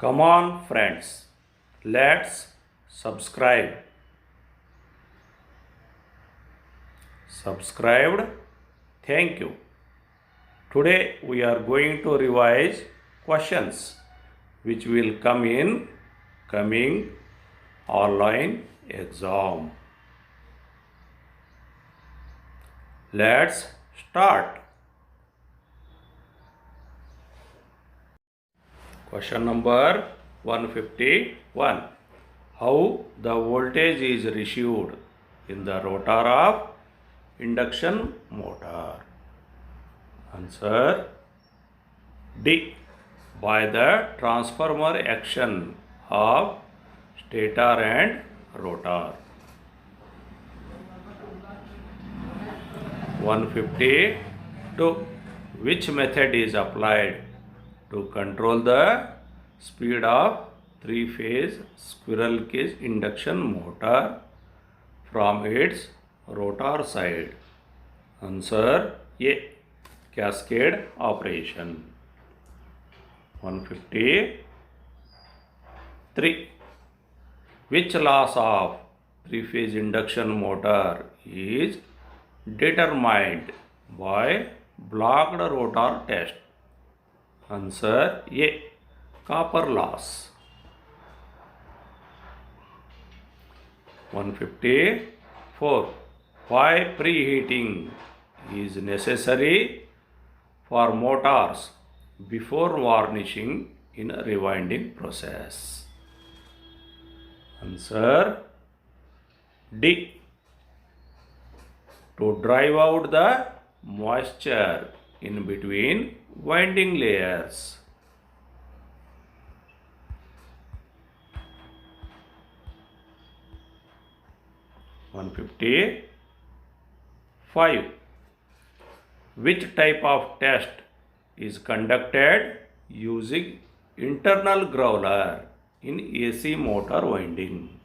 Come on, friends, let's subscribe. Subscribed? Thank you. Today we are going to revise questions which will come in coming online exam. Let's start. Question number 151. How the voltage is received in the rotor of induction motor? Answer D. By the transformer action of stator and rotor. 152. Which method is applied to control the speed of three-phase squirrel cage induction motor from its rotor side? Answer A. Cascade operation. 153. Which loss of three-phase induction motor is determined by blocked rotor test? Answer A. Copper loss. 154. Why preheating is necessary for motors before varnishing in a rewinding process? Answer D. To drive out the moisture in between winding layers. 155. Which type of test is conducted using internal growler in AC motor winding?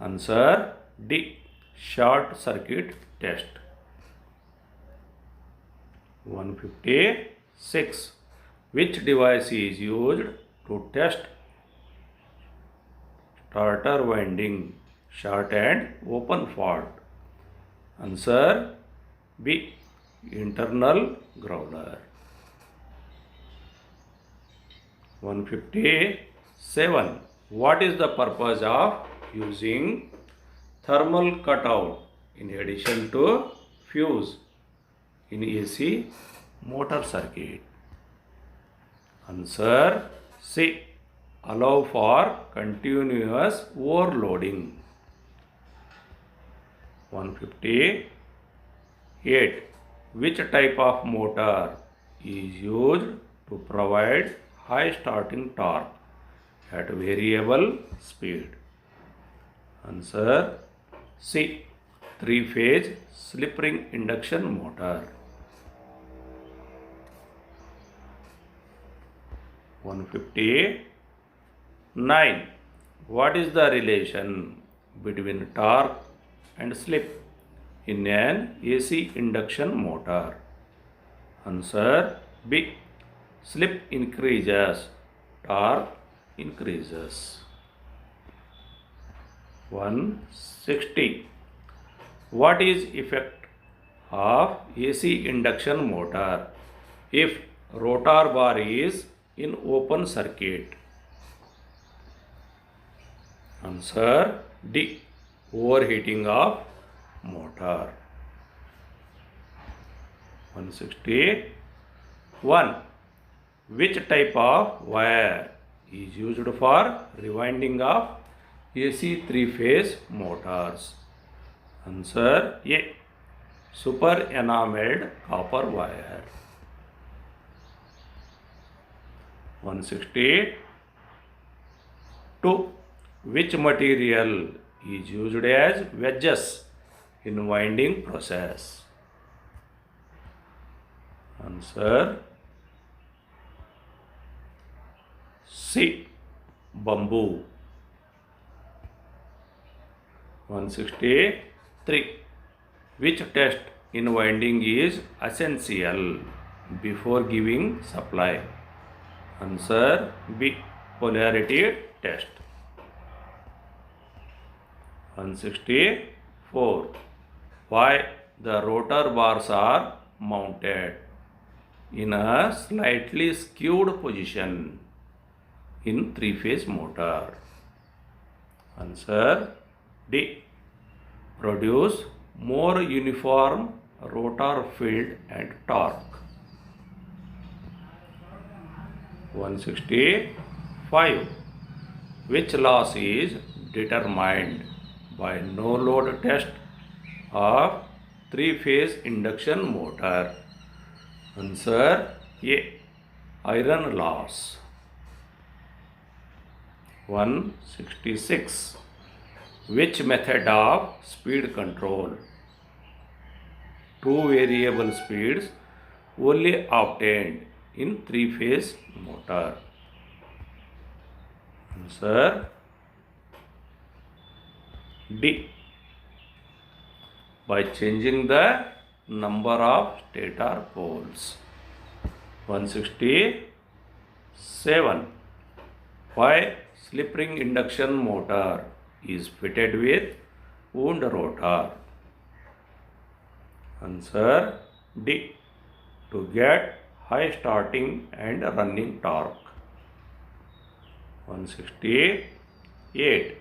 Answer D. Short circuit test. 156. Which device is used to test starter winding short and open fault? Answer B. Internal growler. 157. What is the purpose of using thermal cutout in addition to fuse in AC motor circuit? Answer C. Allow for continuous overloading. 158. Which type of motor is used to provide high starting torque at variable speed? Answer C. Three-phase slip ring induction motor. 159. What is the relation between torque and slip in an AC induction motor? Answer B. Slip increases, torque increases. 160. What is effect of AC induction motor if rotor bar is in open circuit? Answer D. Overheating of motor. 161. Which type of wire is used for rewinding of AC three-phase motors? Answer A. Super enameled copper wire. 162. Which material is used as wedges in winding process? Answer C. Bamboo. 163. Which test in winding is essential before giving supply? Answer B. Polarity test. 164. Why the rotor bars are mounted in a slightly skewed position in three-phase motor? Answer D. Produce more uniform rotor field and torque. 165. Which loss is determined by no load test of three-phase induction motor? Answer A. Iron loss. 166. Which method of speed control? Two variable speeds only obtained in three-phase motor. Answer D. By changing the number of stator poles. 167. Why slip ring induction motor is fitted with wound rotor? Answer D. To get high starting and running torque. 168.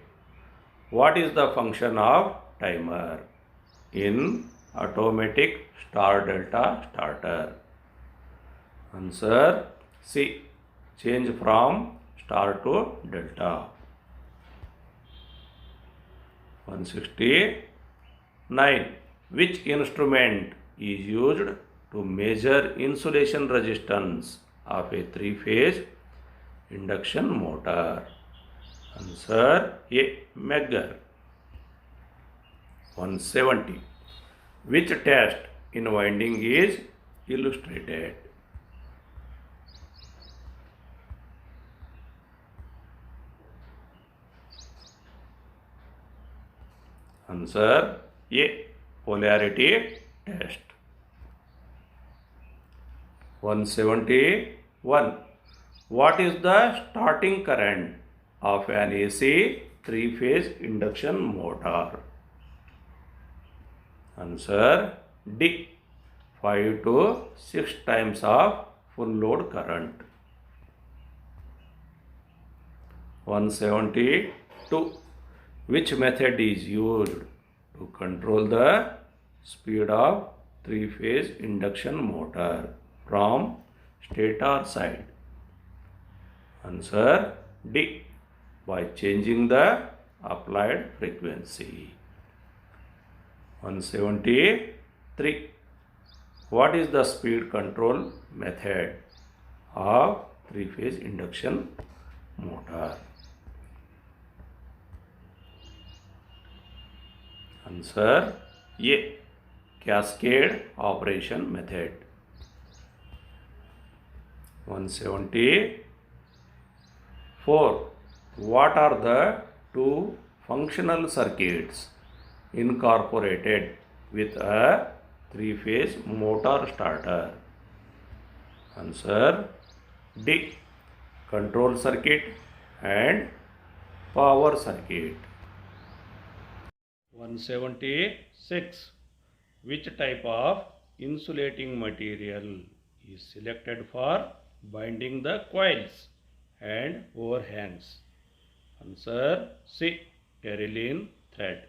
What is the function of timer in automatic star delta starter? Answer C. Change from star to delta. 169. Which instrument is used to measure insulation resistance of a three-phase induction motor? Answer A. Megger. 170. Which test in winding is illustrated? Answer A. Polarity test. 171. What is the starting current of an AC three-phase induction motor? Answer D. 5 to 6 times of full load current. 172. Which method is used to control the speed of three-phase induction motor from stator side? Answer D. By changing the applied frequency. 173. What is the speed control method of three-phase induction motor? Answer A. Cascade operation method. 174. What are the two functional circuits incorporated with a three-phase motor starter? Answer D. Control circuit and power circuit. 176. Which type of insulating material is selected for binding the coils and overhangs? Answer C. Terylene thread.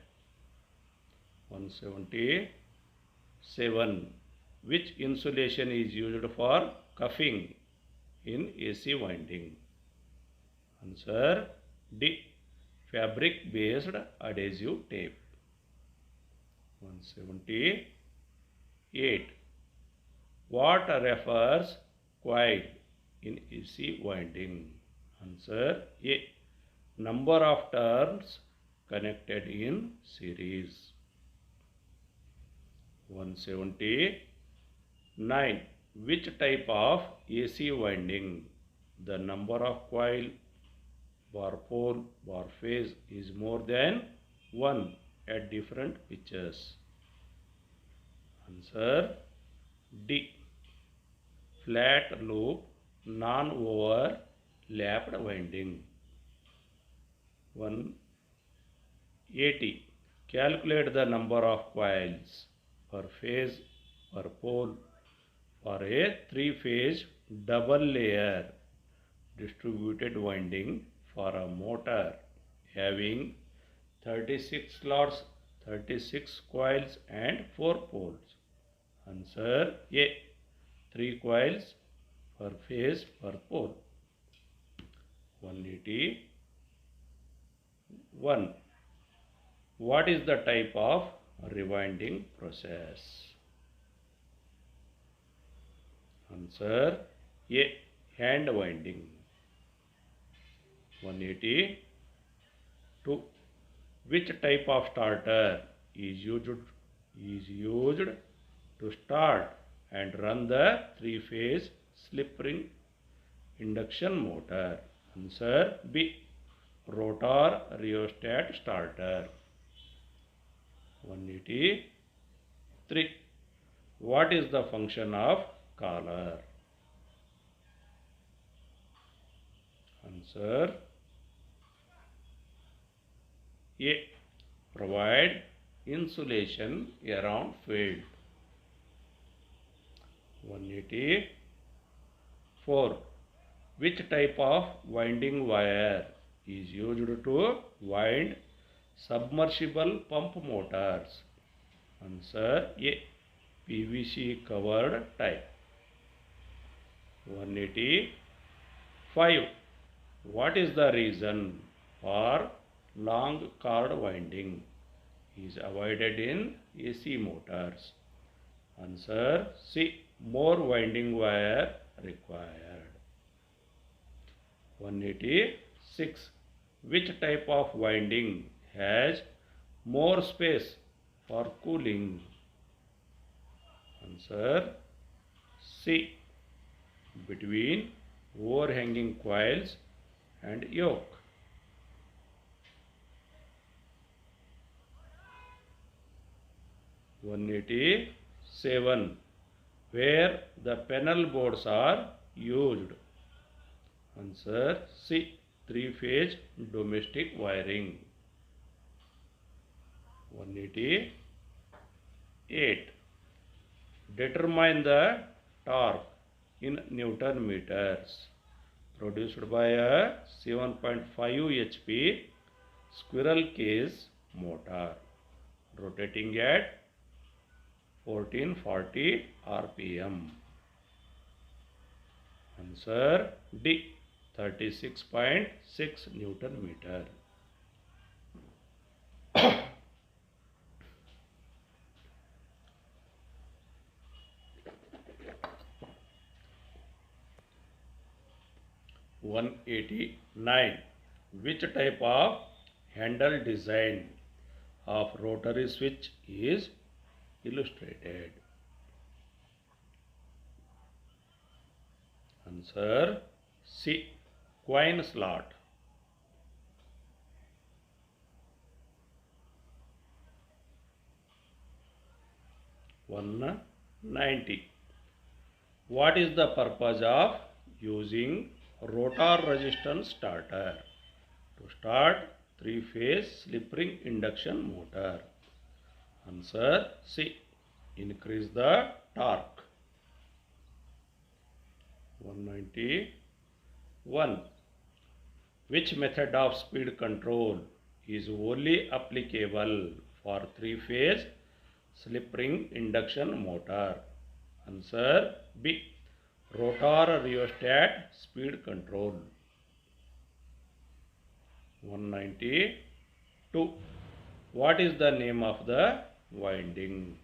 177. Which insulation is used for cuffing in AC winding? Answer D. Fabric based adhesive tape. 178. What refers coil in AC winding? Answer A. Number of turns connected in series. 179. Which type of AC winding the number of coil, bar pole, bar phase is more than 1 at different pitches? Answer D. Flat loop non-overlapped winding. 180. Calculate the number of coils per phase per pole for a three-phase double layer distributed winding for a motor having 36 slots, 36 coils and 4 poles. Answer A. 3 coils per phase per pole. 181. What is the type of rewinding process? Answer A. Hand winding. 182. Which type of starter is used to start and run the three-phase slip ring induction motor? Answer B. Rotor rheostat starter. 183. What is the function of collar? Answer A. Provide insulation around field. 184. Which type of winding wire is used to wind submersible pump motors? Answer A. PVC covered type. 185. What is the reason for long cord winding is avoided in AC motors? Answer C. More winding wire required. 186. Which type of winding has more space for cooling? Answer C. Between overhanging coils and yoke. 187. Where the panel boards are used? Answer C. Three-phase domestic wiring. 188. Determine the torque in Newton meters produced by a 7.5 HP squirrel cage motor rotating at 1440 RPM. Answer D. 36.6 Newton meter. 189. Which type of handle design of rotary switch is illustrated? Answer C. Coin slot. 190. What is the purpose of using rotor resistance starter to start three-phase slip ring induction motor? Answer C. Increase the torque. 191. Which method of speed control is only applicable for three-phase slip ring induction motor? Answer B. Rotor rheostat speed control. 192. What is the name of the winding?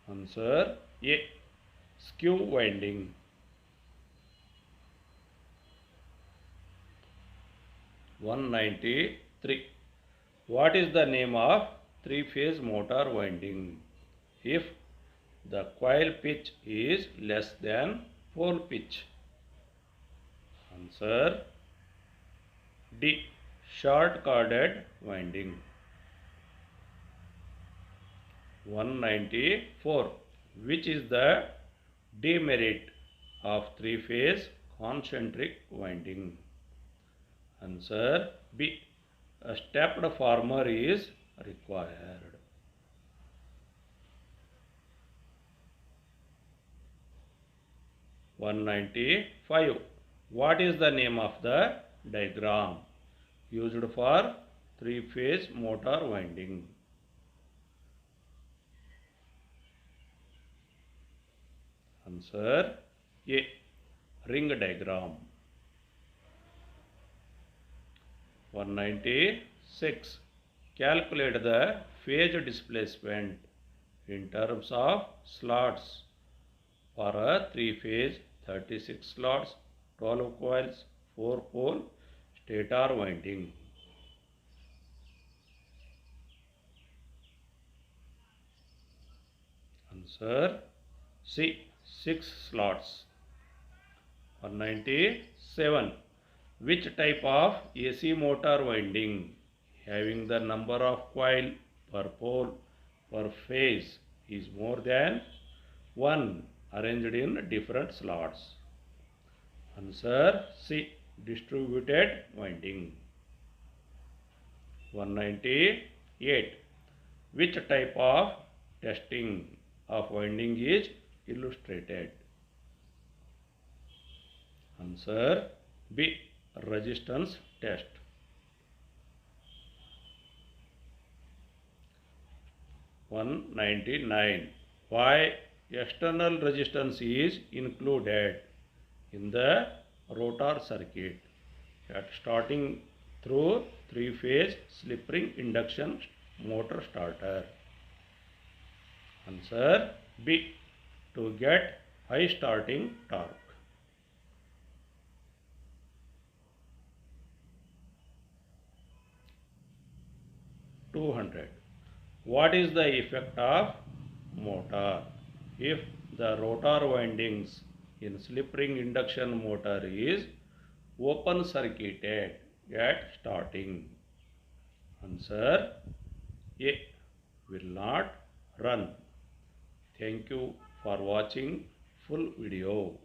Answer A. Skew winding. 193. What is the name of three-phase motor winding if the coil pitch is less than pole pitch? Answer D. Short corded winding. 194. Which is the demerit of three-phase concentric winding? Answer B. A stepped former is required. (195). What is the name of the diagram used for three-phase motor winding? Answer A. Ring diagram. 196. Calculate the phase displacement in terms of slots for a three-phase 36 slots, 12 coils, 4-pole stator winding. Answer C. 6 slots. 197. Which type of AC motor winding having the number of coil per pole per phase is more than 1 arranged in different slots? Answer C. Distributed winding. 198. Which type of testing of winding is illustrated? Answer B. Resistance test. 199. Why external resistance is included in the rotor circuit at starting through three-phase slip ring induction motor starter? Answer B. To get high starting torque. 200. What is the effect of motor if the rotor windings in slip ring induction motor is open circuited at starting? Answer A. Will not run. Thank you for watching full video.